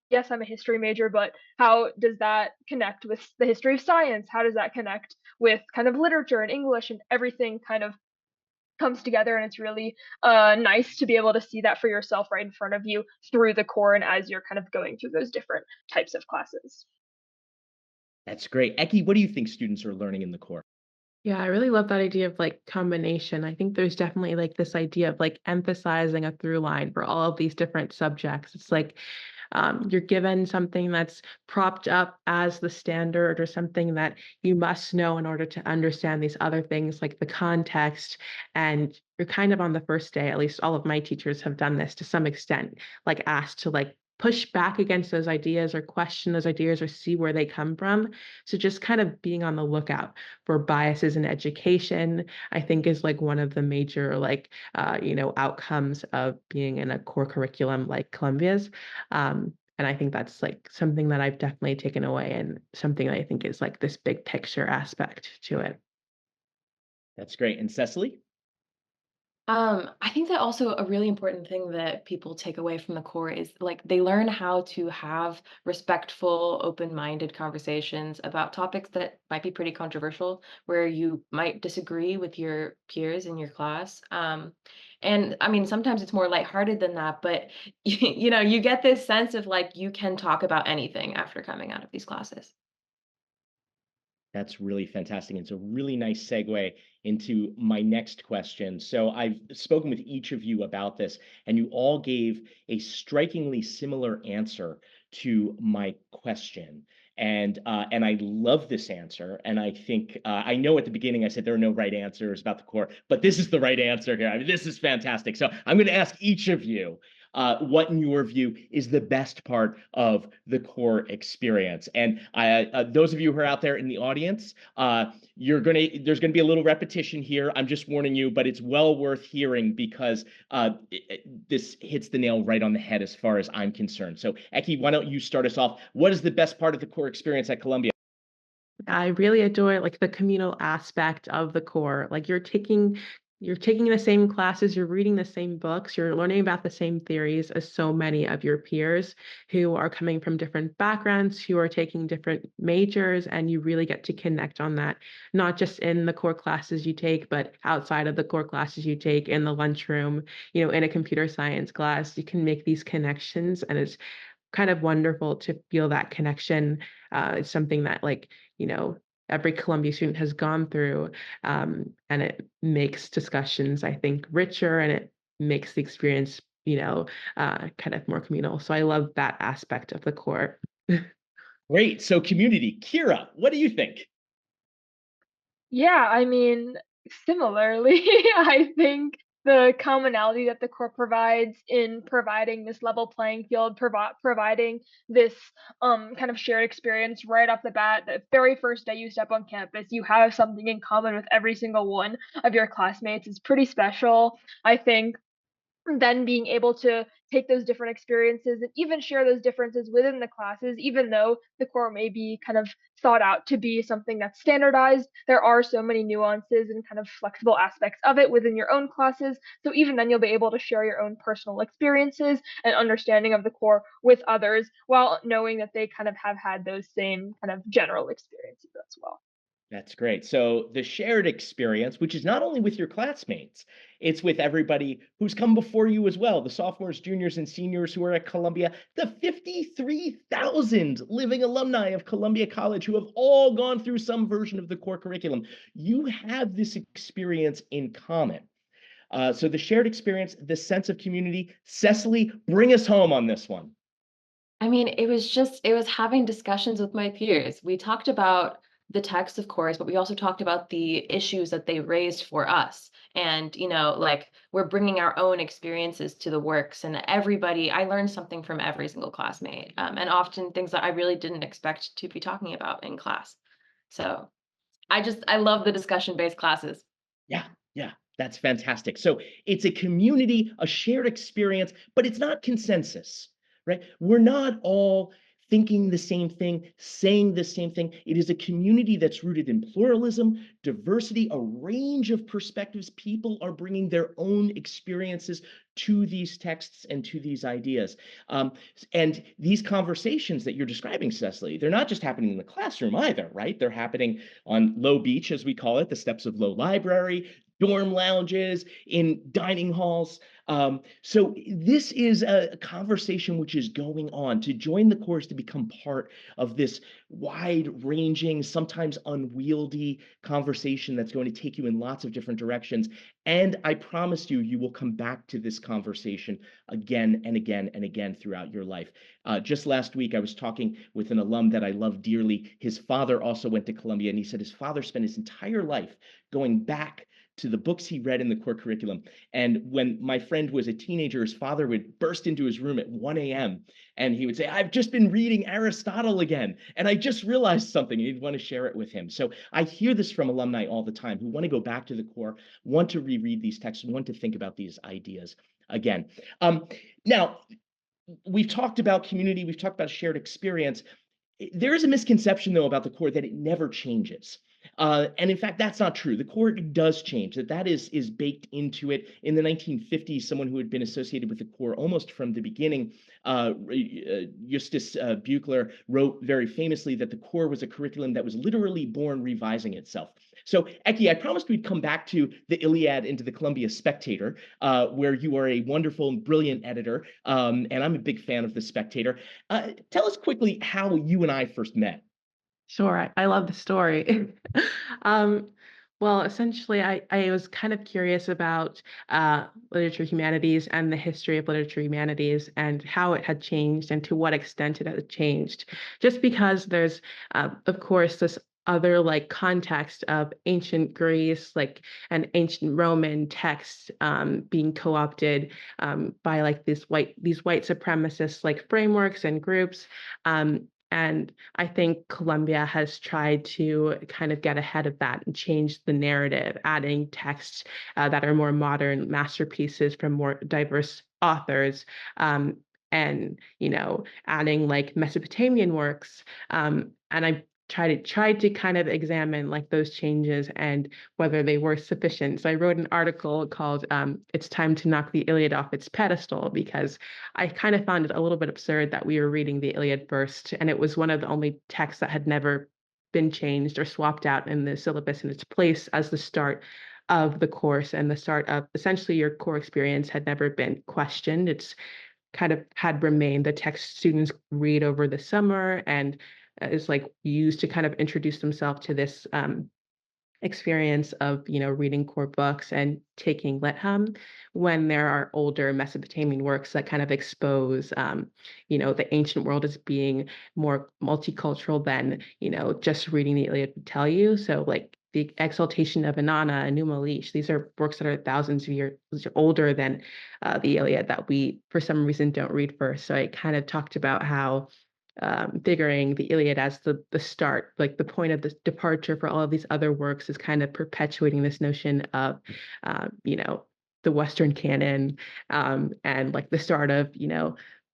Yes, I'm a history major, but how does that connect with the history of science? How does that connect with kind of literature and English, and everything kind of comes together, and it's really nice to be able to see that for yourself right in front of you through the core and as you're kind of going through those different types of classes. That's great. Eki, what do you think students are learning in the core? Yeah, I really love that idea of like combination. I think there's definitely like this idea of like emphasizing a through line for all of these different subjects. It's like you're given something that's propped up as the standard or something that you must know in order to understand these other things like the context. And you're kind of on the first day, at least all of my teachers have done this to some extent, like asked to like push back against those ideas or question those ideas or see where they come from. So just kind of being on the lookout for biases in education, I think is like one of the major like outcomes of being in a core curriculum like Columbia's. And I think that's like something that I've definitely taken away and something that I think is like this big picture aspect to it. That's great. And Cecily? I think that also a really important thing that people take away from the core is like they learn how to have respectful, open-minded conversations about topics that might be pretty controversial, where you might disagree with your peers in your class. And I mean, sometimes it's more lighthearted than that, but you get this sense of like you can talk about anything after coming out of these classes. That's really fantastic. It's a really nice segue into my next question. So I've spoken with each of you about this, and you all gave a strikingly similar answer to my question. And I love this answer. And I think I know at the beginning I said there are no right answers about the core, but this is the right answer here. I mean, this is fantastic. So I'm going to ask each of you what, in your view, is the best part of the core experience. And those of you who are out there in the audience, there's gonna be a little repetition here. I'm just warning you, but it's well worth hearing because this hits the nail right on the head as far as I'm concerned. So, Eki, why don't you start us off? What is the best part of the core experience at Columbia? I really adore like the communal aspect of the core. Like you're taking the same classes, you're reading the same books, you're learning about the same theories as so many of your peers who are coming from different backgrounds, who are taking different majors, and you really get to connect on that, not just in the core classes you take, but outside of the core classes you take in the lunchroom, in a computer science class. You can make these connections, and it's kind of wonderful to feel that connection. It's something that like, you know, every Columbia student has gone through. And it makes discussions, I think, richer and it makes the experience, kind of more communal. So I love that aspect of the core. Great. So, community. Kira, what do you think? Yeah, I mean, similarly, I think the commonality that the core provides in providing this level playing field, providing this kind of shared experience right off the bat, the very first day you step on campus, you have something in common with every single one of your classmates. It's pretty special. I think then being able to take those different experiences and even share those differences within the classes, even though the core may be kind of thought out to be something that's standardized, there are so many nuances and kind of flexible aspects of it within your own classes. So even then, you'll be able to share your own personal experiences and understanding of the core with others while knowing that they kind of have had those same kind of general experiences as well. That's great. So the shared experience, which is not only with your classmates, it's with everybody who's come before you as well, the sophomores, juniors, and seniors who are at Columbia, the 53,000 living alumni of Columbia College who have all gone through some version of the core curriculum. You have this experience in common. So the shared experience, the sense of community. Cecily, bring us home on this one. I mean, it was having discussions with my peers. We talked about the text, of course, but we also talked about the issues that they raised for us. And, like we're bringing our own experiences to the works, and I learned something from every single classmate, and often things that I really didn't expect to be talking about in class. So I love the discussion based classes. Yeah, yeah. That's fantastic. So it's a community, a shared experience, but it's not consensus, right? We're not all thinking the same thing, saying the same thing. It is a community that's rooted in pluralism, diversity, a range of perspectives. People are bringing their own experiences to these texts and to these ideas. And these conversations that you're describing, Cecily, they're not just happening in the classroom either, right? They're happening on Low Beach, as we call it, the steps of Low Library, dorm lounges, in dining halls. So this is a conversation which is going on. To join the course, to become part of this wide-ranging, sometimes unwieldy conversation that's going to take you in lots of different directions. And I promise you, you will come back to this conversation again and again and again throughout your life. Just last week, I was talking with an alum that I love dearly. His father also went to Columbia, and he said his father spent his entire life going back to the books he read in the core curriculum. And when my friend was a teenager, his father would burst into his room at 1 a.m. and he would say, I've just been reading Aristotle again, and I just realized something, and he'd want to share it with him. So I hear this from alumni all the time who want to go back to the core, want to reread these texts, want to think about these ideas again. Now, we've talked about community, we've talked about shared experience. There is a misconception, though, about the core that it never changes. And in fact, that's not true. The core does change, that is baked into it. In the 1950s, someone who had been associated with the core almost from the beginning, Justus Buechler, wrote very famously that the core was a curriculum that was literally born revising itself. So, Eki, I promised we'd come back to the Iliad and to the Columbia Spectator, where you are a wonderful and brilliant editor, and I'm a big fan of the Spectator. Tell us quickly how you and I first met. Sure, I love the story. Um, well, essentially, I was kind of curious about literature humanities and the history of literature humanities and how it had changed and to what extent it had changed. Just because there's, of course, this other like context of ancient Greece, like and ancient Roman texts being co-opted by like these white supremacist like frameworks and groups. And I think Columbia has tried to kind of get ahead of that and change the narrative, adding texts that are more modern masterpieces from more diverse authors. And adding like Mesopotamian works. And I tried to kind of examine like those changes and whether they were sufficient. So I wrote an article called "It's Time to Knock the Iliad Off Its Pedestal," because I kind of found it a little bit absurd that we were reading the Iliad first, and it was one of the only texts that had never been changed or swapped out in the syllabus in its place as the start of the course and the start of essentially your core experience had never been questioned. It's kind of had remained the text students read over the summer and is like used to kind of introduce themselves to this experience of reading core books and taking lit-hum when there are older Mesopotamian works that kind of expose the ancient world as being more multicultural than just reading the Iliad would tell you. So like the exaltation of Inanna and Numa Elish, these are works that are thousands of years older than the Iliad that we for some reason don't read first. So I kind of talked about how figuring the Iliad as the start, like the point of the departure for all of these other works, is kind of perpetuating this notion of, the Western canon, and like the start of,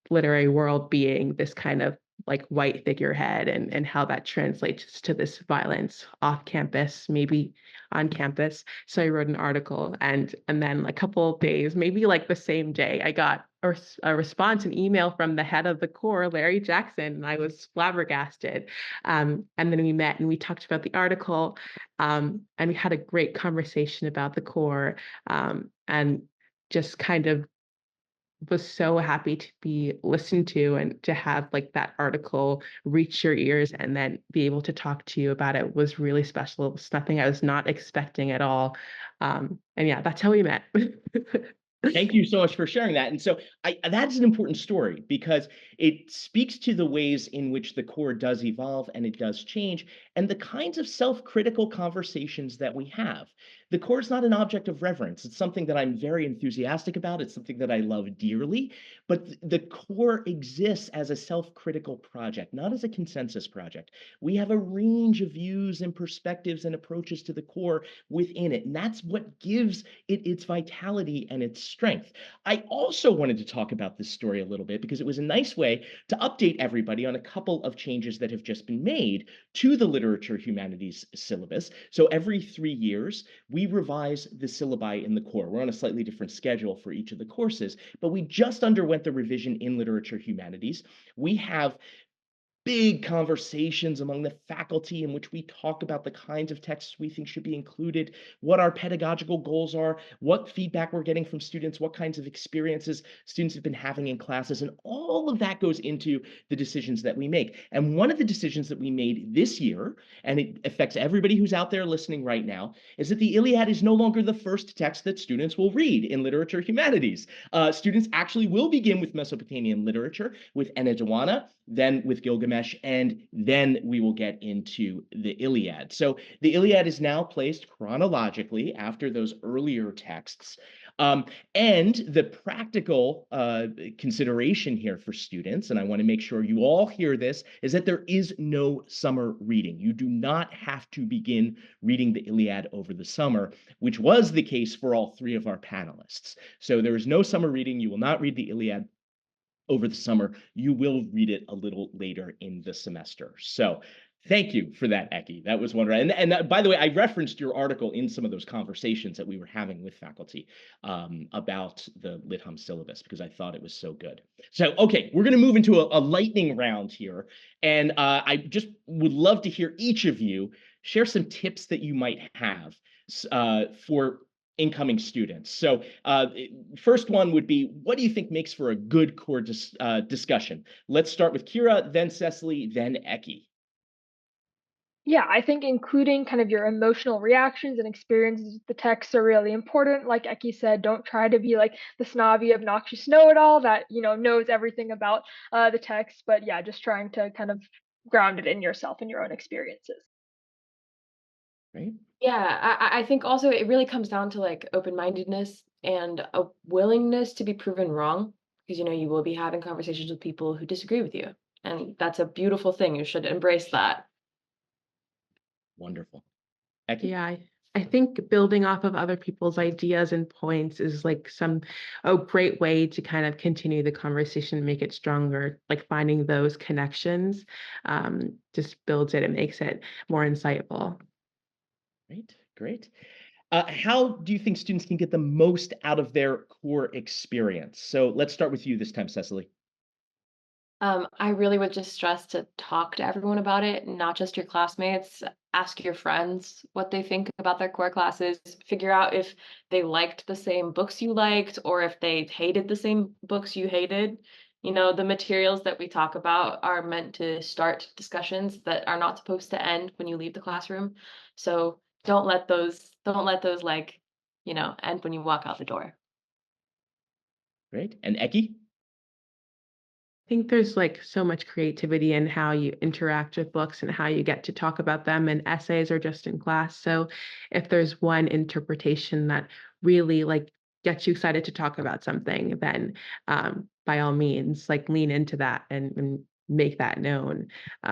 literary world being this kind of like white figurehead and how that translates to this violence off campus, maybe on campus. So I wrote an article and then a couple of days, maybe like the same day, I got a response, an email from the head of the core, Larry Jackson, and I was flabbergasted. And then we met and we talked about the article, and we had a great conversation about the core, and just kind of was so happy to be listened to and to have like that article reach your ears and then be able to talk to you about it was really special. It was nothing I was not expecting at all. And yeah, that's how we met. Thank you so much for sharing that. And so that's an important story because it speaks to the ways in which the core does evolve and it does change and the kinds of self-critical conversations that we have. The core is not an object of reverence. It's something that I'm very enthusiastic about. It's something that I love dearly, but the core exists as a self-critical project, not as a consensus project. We have a range of views and perspectives and approaches to the core within it, and that's what gives it its vitality and its strength. I also wanted to talk about this story a little bit because it was a nice way to update everybody on a couple of changes that have just been made to the literature humanities syllabus. So every 3 years, we revise the syllabi in the core. We're on a slightly different schedule for each of the courses, but we just underwent the revision in literature humanities. We have big conversations among the faculty in which we talk about the kinds of texts we think should be included, what our pedagogical goals are, what feedback we're getting from students, what kinds of experiences students have been having in classes, and all of that goes into the decisions that we make. And one of the decisions that we made this year, and it affects everybody who's out there listening right now, is that the Iliad is no longer the first text that students will read in literature humanities. Students actually will begin with Mesopotamian literature, with Enneads, then with Gilgamesh, and then we will get into the Iliad. So the Iliad is now placed chronologically after those earlier texts. And the practical consideration here for students, and I want to make sure you all hear this, is that there is no summer reading. You do not have to begin reading the Iliad over the summer, which was the case for all three of our panelists. So there is no summer reading. You will not read the Iliad over the summer. You will read it a little later in the semester. So thank you for that, Eki. That was wonderful. And by the way, I referenced your article in some of those conversations that we were having with faculty about the LitHum syllabus because I thought it was so good. So, okay, we're going to move into a lightning round here. And I just would love to hear each of you share some tips that you might have for incoming students. So first one would be, what do you think makes for a good core discussion? Let's start with Kira, then Cecily, then Eki. Yeah, I think including kind of your emotional reactions and experiences with the text are really important. Like Eki said, don't try to be like the snobby, obnoxious know-it-all that, knows everything about the text. But yeah, just trying to kind of ground it in yourself and your own experiences. Right? Yeah, I think also it really comes down to like open-mindedness and a willingness to be proven wrong because you will be having conversations with people who disagree with you. And that's a beautiful thing. You should embrace that. Wonderful. Eki? Yeah, I think building off of other people's ideas and points is like a great way to kind of continue the conversation and make it stronger. Like finding those connections just builds it and makes it more insightful. Great, great. How do you think students can get the most out of their core experience? So let's start with you this time, Cecily. I really would just stress to talk to everyone about it, not just your classmates. Ask your friends what they think about their core classes. Figure out if they liked the same books you liked or if they hated the same books you hated. The materials that we talk about are meant to start discussions that are not supposed to end when you leave the classroom. So don't let those like, end when you walk out the door. Great. And Eki? Think there's like so much creativity in how you interact with books and how you get to talk about them, and essays are just in class. So if there's one interpretation that really like gets you excited to talk about something, then by all means like lean into that and make that known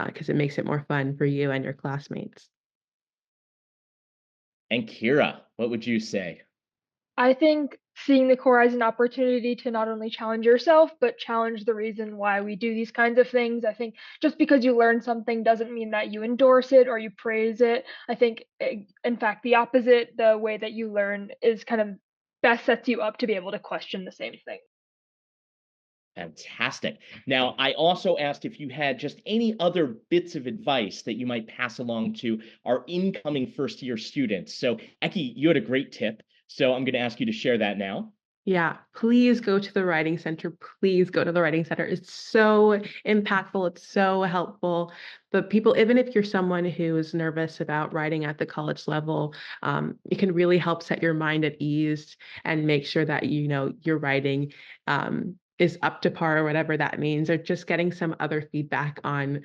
because it makes it more fun for you and your classmates. And Kira, what would you say? I think seeing the core as an opportunity to not only challenge yourself, but challenge the reason why we do these kinds of things. I think just because you learn something doesn't mean that you endorse it or you praise it. I think, in fact, the opposite, the way that you learn is kind of best sets you up to be able to question the same thing. Fantastic. Now, I also asked if you had just any other bits of advice that you might pass along to our incoming first year students. So, Eki, you had a great tip. So, I'm going to ask you to share that now. Yeah, please go to the writing center. Please go to the writing center. It's so impactful. It's so helpful. But people, even if you're someone who is nervous about writing at the college level, it can really help set your mind at ease and make sure that your writing is up to par, or whatever that means, or just getting some other feedback on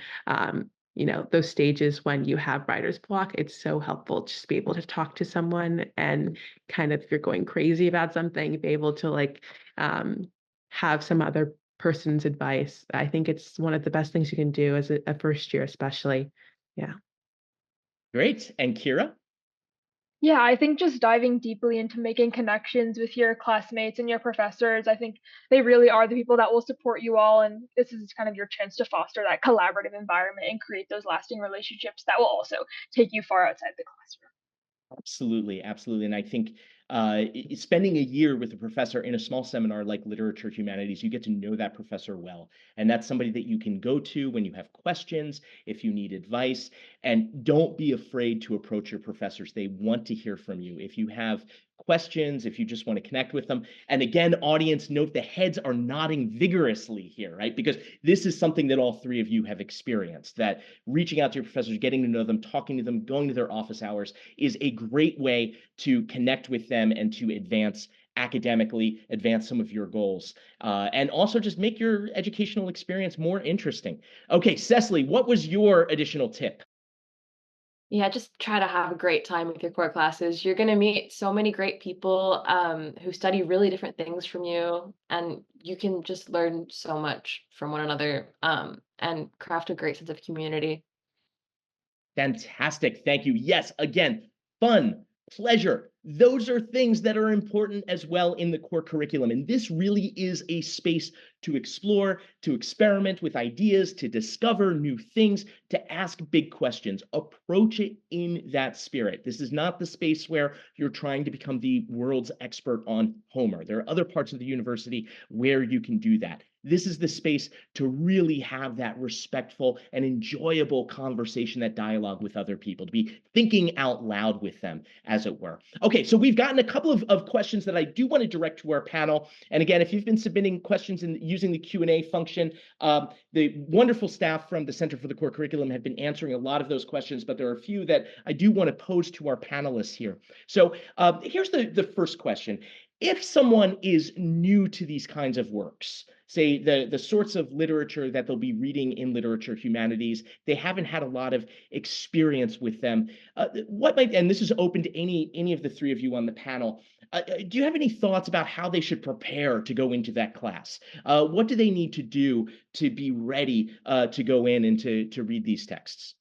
those stages when you have writer's block, it's so helpful just to be able to talk to someone and kind of if you're going crazy about something, be able to like have some other person's advice. I think it's one of the best things you can do as a first year, especially. Yeah. Great. And Kira? Yeah, I think just diving deeply into making connections with your classmates and your professors, I think they really are the people that will support you all. And this is kind of your chance to foster that collaborative environment and create those lasting relationships that will also take you far outside the classroom. Absolutely, absolutely. And I think spending a year with a professor in a small seminar like literature humanities, you get to know that professor well. And that's somebody that you can go to when you have questions, if you need advice. And don't be afraid to approach your professors. They want to hear from you. If you have questions, if you just want to connect with them. And again, audience, note the heads are nodding vigorously here, right? Because this is something that all three of you have experienced, that reaching out to your professors, getting to know them, talking to them, going to their office hours is a great way to connect with them and to advance academically, advance some of your goals, and also just make your educational experience more interesting. Okay, Cecily, what was your additional tip? Yeah, just try to have a great time with your core classes. You're going to meet so many great people who study really different things from you, and you can just learn so much from one another and craft a great sense of community. Fantastic. Thank you. Yes, again, fun, pleasure. Those are things that are important as well in the core curriculum. And this really is a space to explore, to experiment with ideas, to discover new things, to ask big questions. Approach it in that spirit. This is not the space where you're trying to become the world's expert on Homer. There are other parts of the university where you can do that. This is the space to really have that respectful and enjoyable conversation, that dialogue with other people, to be thinking out loud with them, as it were. Okay, so we've gotten a couple of questions that I do want to direct to our panel. And again, if you've been submitting questions and using the Q&A function, the wonderful staff from the Center for the Core Curriculum have been answering a lot of those questions, but there are a few that I do want to pose to our panelists here. So here's the first question. If someone is new to these kinds of works, say the sorts of literature that they'll be reading in literature humanities, they haven't had a lot of experience with them. What might, and this is open to any of the three of you on the panel, do you have any thoughts about how they should prepare to go into that class? What do they need to do to be ready to go in and to read these texts?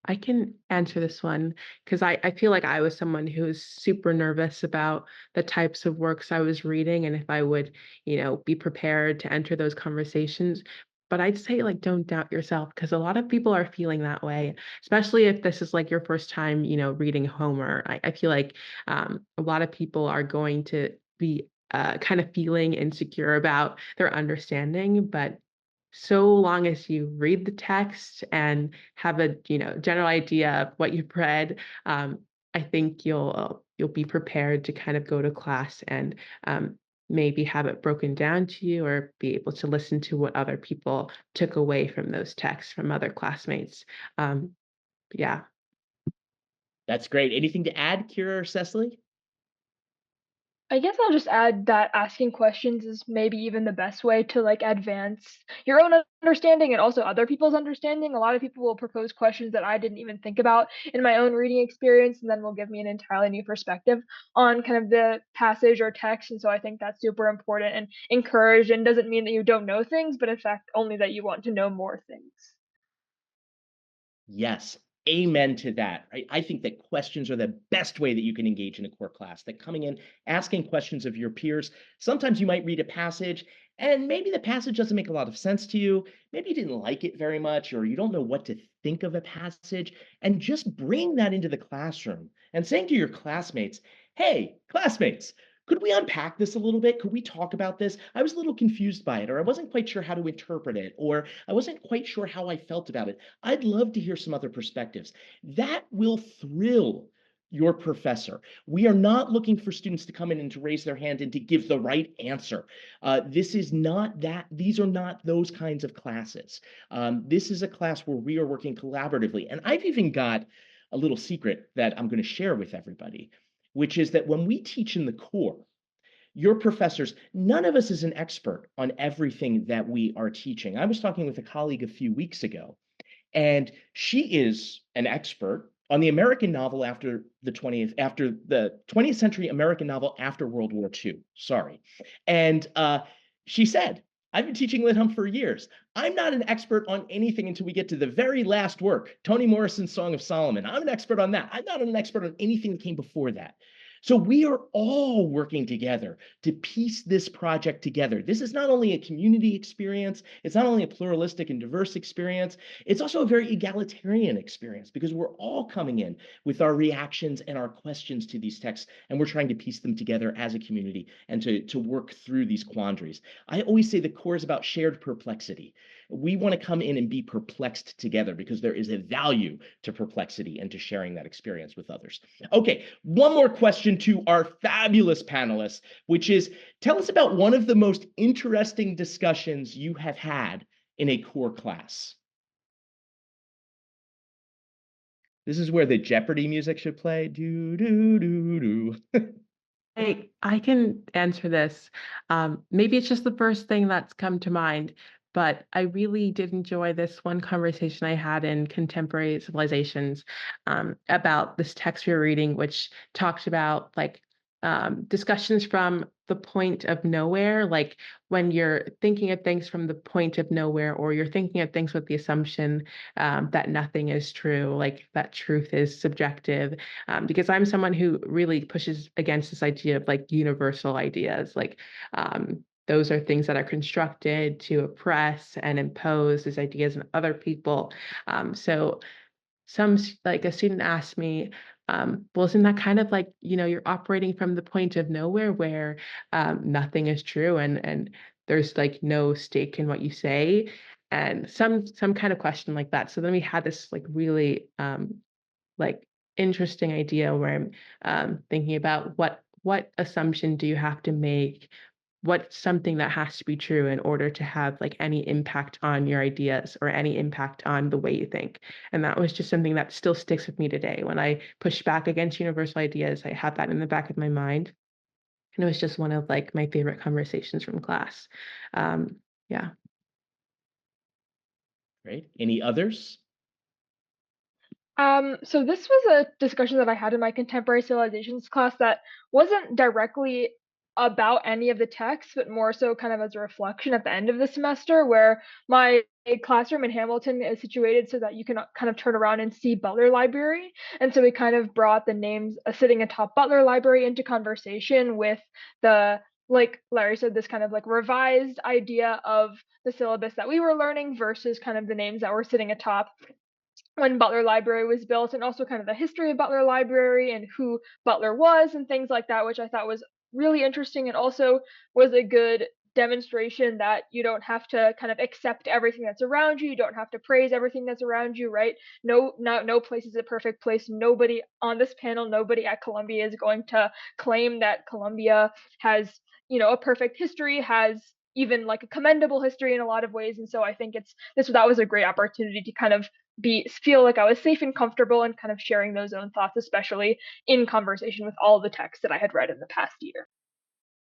I can answer this one because I feel like I was someone who was super nervous about the types of works I was reading and if I would, be prepared to enter those conversations. But I'd say like don't doubt yourself because a lot of people are feeling that way, especially if this is like your first time, reading Homer. I feel like a lot of people are going to be kind of feeling insecure about their understanding, but so long as you read the text and have a general idea of what you've read, I think you'll be prepared to kind of go to class and maybe have it broken down to you or be able to listen to what other people took away from those texts from other classmates. Um, yeah. That's great. Anything to add, Kira or Cecily? I guess I'll just add that asking questions is maybe even the best way to like advance your own understanding and also other people's understanding. A lot of people will propose questions that I didn't even think about in my own reading experience and then will give me an entirely new perspective on kind of the passage or text. And so I think that's super important and encouraged and doesn't mean that you don't know things, but in fact only that you want to know more things. Yes, amen to that. Right? I think that questions are the best way that you can engage in a core class. That coming in, asking questions of your peers. Sometimes you might read a passage and maybe the passage doesn't make a lot of sense to you. Maybe you didn't like it very much, or you don't know what to think of a passage. And just bring that into the classroom and saying to your classmates, hey, classmates, could we unpack this a little bit? Could we talk about this? I was a little confused by it, or I wasn't quite sure how to interpret it, or I wasn't quite sure how I felt about it. I'd love to hear some other perspectives. That will thrill your professor. We are not looking for students to come in and to raise their hand and to give the right answer. This is not that, these are not those kinds of classes. This is a class where we are working collaboratively. And I've even got a little secret that I'm going to share with everybody, which is that when we teach in the core, your professors, none of us is an expert on everything that we are teaching. I was talking with a colleague a few weeks ago, and she is an expert on the American novel after the 20th century American novel after World War II. Sorry. And she said, I've been teaching Lit Hum for years. I'm not an expert on anything until we get to the very last work, Toni Morrison's Song of Solomon. I'm an expert on that. I'm not an expert on anything that came before that. So we are all working together to piece this project together. This is not only a community experience, it's not only a pluralistic and diverse experience, it's also a very egalitarian experience because we're all coming in with our reactions and our questions to these texts, and we're trying to piece them together as a community and to work through these quandaries. I always say the core is about shared perplexity. We want to come in and be perplexed together because there is a value to perplexity and to sharing that experience with others. Okay, one more question to our fabulous panelists, which is, tell us about one of the most interesting discussions you have had in a core class. This is where the Jeopardy music should play. Do, do, do, do. I can answer this. Maybe it's just the first thing that's come to mind, but I really did enjoy this one conversation I had in Contemporary Civilizations about this text we were reading, which talked about like discussions from the point of nowhere, like when you're thinking of things from the point of nowhere, or you're thinking of things with the assumption that nothing is true, like that truth is subjective. Because I'm someone who really pushes against this idea of like universal ideas, like those are things that are constructed to oppress and impose these ideas on other people. So like a student asked me, well, isn't that kind of like, you're operating from the point of nowhere where nothing is true and there's like no stake in what you say, and some kind of question like that. So then we had this like really like interesting idea where I'm thinking about what assumption do you have to make, what's something that has to be true in order to have like any impact on your ideas or any impact on the way you think. And that was just something that still sticks with me today. When I push back against universal ideas, I have that in the back of my mind. And it was just one of like my favorite conversations from class. Yeah. Great. Any others? So this was a discussion that I had in my contemporary civilizations class that wasn't directly about any of the texts, but more so kind of as a reflection at the end of the semester, where my classroom in Hamilton is situated so that you can kind of turn around and see Butler Library. And so we kind of brought the names sitting atop Butler Library into conversation with the, like Larry said, this kind of like revised idea of the syllabus that we were learning versus kind of the names that were sitting atop when Butler Library was built, and also kind of the history of Butler Library and who Butler was and things like that, which I thought was really interesting and also was a good demonstration that you don't have to kind of accept everything that's around you. You don't have to praise everything that's around you, right? No place is a perfect place. Nobody on this panel, nobody at Columbia is going to claim that Columbia has, a perfect history, has even like a commendable history in a lot of ways. And so I think that was a great opportunity to kind of feel like I was safe and comfortable and kind of sharing those own thoughts, especially in conversation with all the texts that I had read in the past year.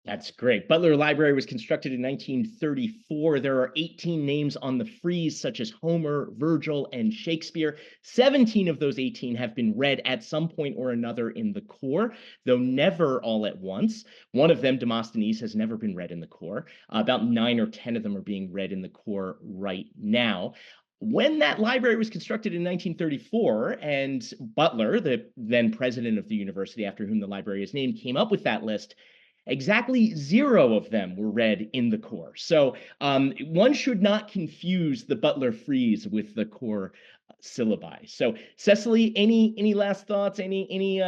That's great. Butler Library was constructed in 1934. There are 18 names on the frieze, such as Homer, Virgil, and Shakespeare. 17 of those 18 have been read at some point or another in the core, though never all at once. One of them, Demosthenes, has never been read in the core. About 9 or 10 of them are being read in the core right now. When that library was constructed in 1934, and Butler, the then president of the university after whom the library is named, came up with that list, exactly 0 of them were read in the core. So one should not confuse the Butler frieze with the core syllabi. So Cecily, any last thoughts? Any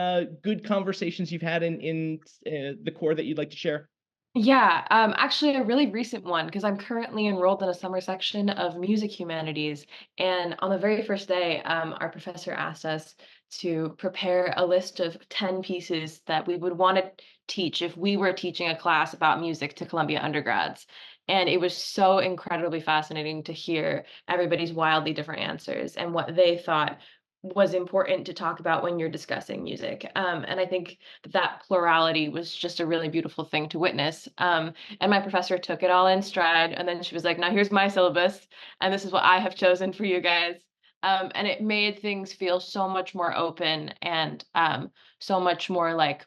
good conversations you've had in the core that you'd like to share? Yeah, actually a really recent one because I'm currently enrolled in a summer section of music humanities. And on the very first day, our professor asked us to prepare a list of 10 pieces that we would want to teach if we were teaching a class about music to Columbia undergrads. And it was so incredibly fascinating to hear everybody's wildly different answers and what they thought was important to talk about when you're discussing music. And I think that plurality was just a really beautiful thing to witness. And my professor took it all in stride, and then she was like, "Now here's my syllabus, and this is what I have chosen for you guys." And it made things feel so much more open and so much more like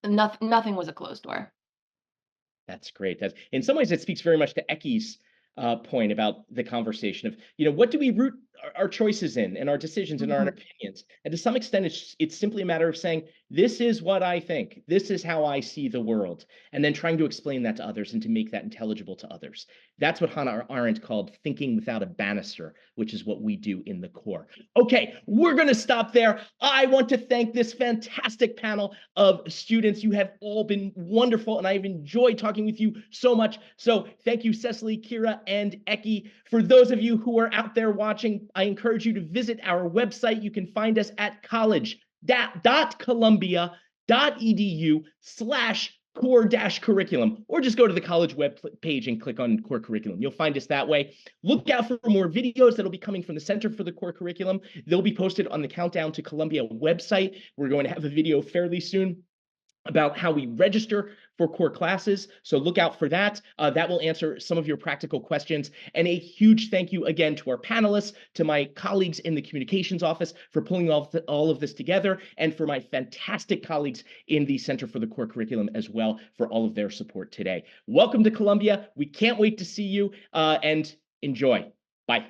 nothing was a closed door. That's great. That's in some ways it speaks very much to Eki's point about the conversation of, what do we root our choices in and our decisions and our Mhm. opinions? And to some extent, it's simply a matter of saying, this is what I think, this is how I see the world, and then trying to explain that to others and to make that intelligible to others. That's what Hannah Arendt called thinking without a banister, which is what we do in the core. Okay, we're going to stop there. I want to thank this fantastic panel of students. You have all been wonderful, and I've enjoyed talking with you so much. So thank you, Cecily, Kira, and Eki. For those of you who are out there watching, I encourage you to visit our website. You can find us at college.columbia.edu/core-curriculum, or just go to the college web page and click on core curriculum. You'll find us that way. Look out for more videos that'll be coming from the Center for the Core Curriculum. They'll be posted on the Countdown to Columbia website. We're going to have a video fairly soon about how we register for core classes. So look out for that. That will answer some of your practical questions. And a huge thank you again to our panelists, to my colleagues in the communications office for pulling all of this together, and for my fantastic colleagues in the Center for the Core Curriculum as well for all of their support today. Welcome to Columbia. We can't wait to see you, and enjoy. Bye.